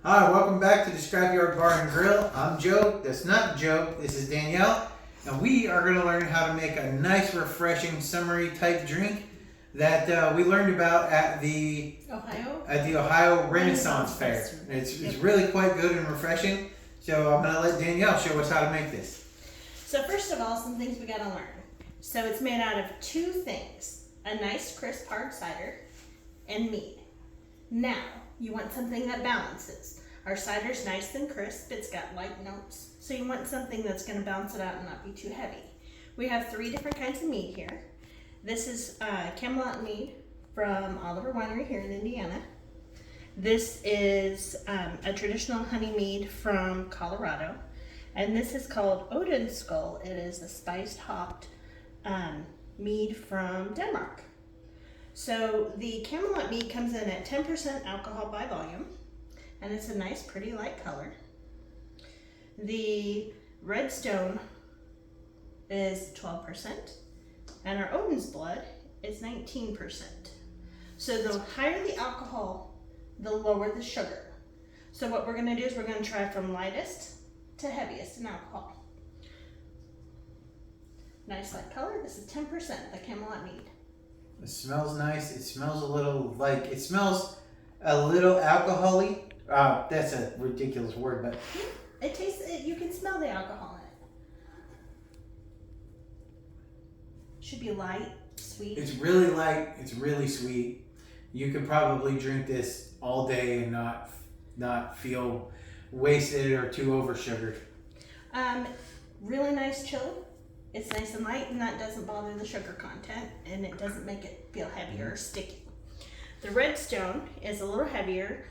Hi, welcome back to the Scrapyard Bar and Grill. I'm Joe. That's not Joe. This is Danielle. And we are going to learn how to make a nice, refreshing, summery type drink that we learned about at the Ohio Renaissance Fair. It's really quite good and refreshing. So I'm going to let Danielle show us how to make this. So first of all, some things we got to learn. So it's made out of two things: a nice crisp hard cider and mead. Now, you want something that balances. Our cider's nice and crisp, it's got light notes. So you want something that's going to balance it out and not be too heavy. We have three different kinds of mead here. This is Camelot mead from Oliver Winery here in Indiana. This is a traditional honey mead from Colorado. And this is called Odin Skull. It is a spiced hopped mead from Denmark. So the Camelot mead comes in at 10% alcohol by volume, and it's a nice, pretty light color. The Redstone is 12%, and our Odin's Blood is 19%. So the higher the alcohol, the lower the sugar. So what we're going to do is we're going to try from lightest to heaviest in alcohol. Nice light color. This is 10%, the Camelot mead. It smells nice. It smells it smells a little alcohol-y. That's a ridiculous word, but it tastes, you can smell the alcohol in it. Should be light, sweet. it's really light. It's really sweet. You could probably drink this all day and not feel wasted or too over sugared. Really nice chill. It's nice and light, and that doesn't bother the sugar content, and it doesn't make it feel heavier or sticky. The Redstone is a little heavier,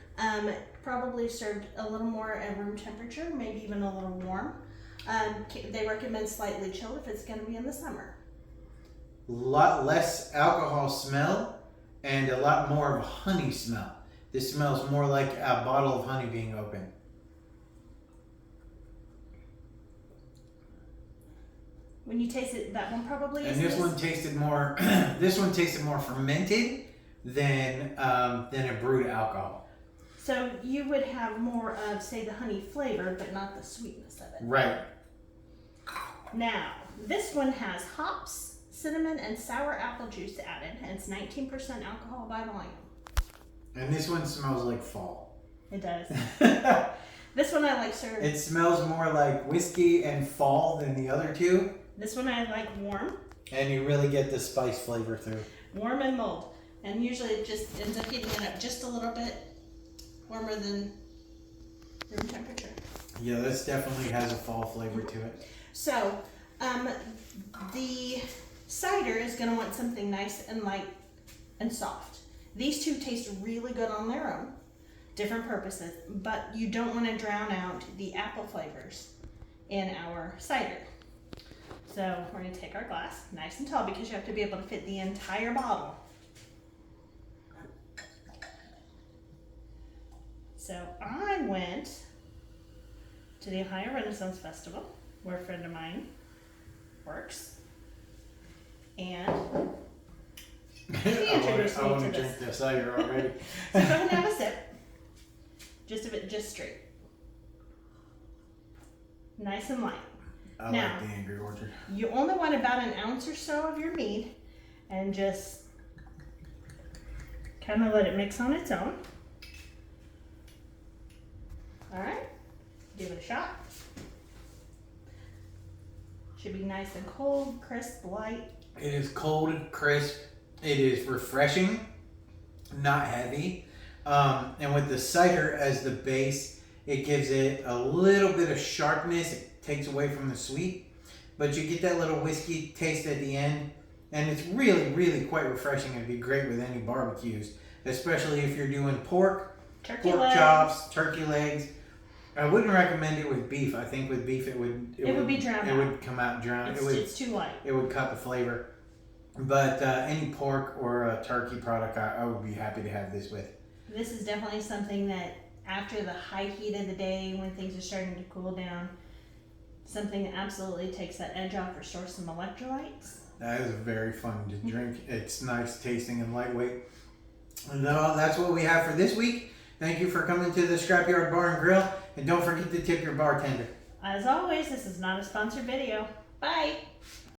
probably served a little more at room temperature, maybe even a little warm. They recommend slightly chilled if it's going to be in the summer. A lot less alcohol smell and a lot more of a honey smell. This smells more like a bottle of honey being opened. When you taste it, that one probably is. And this one tasted more. This one tasted more fermented than a brewed alcohol. So you would have more of, say, the honey flavor, but not the sweetness of it. Right. Now, this one has hops, cinnamon, and sour apple juice added, and it's 19% alcohol by volume. And this one smells like fall. It does. This one I like served. It smells more like whiskey and fall than the other two. This one I like warm. And you really get the spice flavor through. Warm and mulled. And usually it just ends up heating it up just a little bit warmer than room temperature. Yeah, this definitely has a fall flavor to it. So, the cider is going to want something nice and light and soft. These two taste really good on their own, different purposes, but you don't want to drown out the apple flavors in our cider. So we're going to take our glass, nice and tall, because you have to be able to fit the entire bottle. So I went to the Ohio Renaissance Festival, where a friend of mine works, and she introduced I me want to to drink this cider already. So go ahead and have a sip. Just of it, just straight. Nice and light. I Now, like the Angry Orchard. You only want about an ounce or so of your mead, and just kind of let it mix on its own. All right, give it a shot. Should be nice and cold, crisp, light. It is cold, crisp. It is refreshing, not heavy. And with the cider as the base, it gives it a little bit of sharpness. It takes away from the sweet, but you get that little whiskey taste at the end, and it's really, really quite refreshing. It'd be great with any barbecues, especially if you're doing pork Legs. chops, turkey legs. I wouldn't recommend it with beef. I think with beef it would be drowned It out. would come out drowned. It's too light. It would cut the flavor. But any pork or a turkey product, I would be happy to have this with. This is definitely something that after the high heat of the day, when things are starting to cool down, something that absolutely takes that edge off, restores some electrolytes. That is very fun to drink. It's nice tasting and lightweight. And that's what we have for this week. Thank you for coming to the Scrapyard Bar and Grill, and don't forget to tip your bartender. As always, this is not a sponsored video. Bye.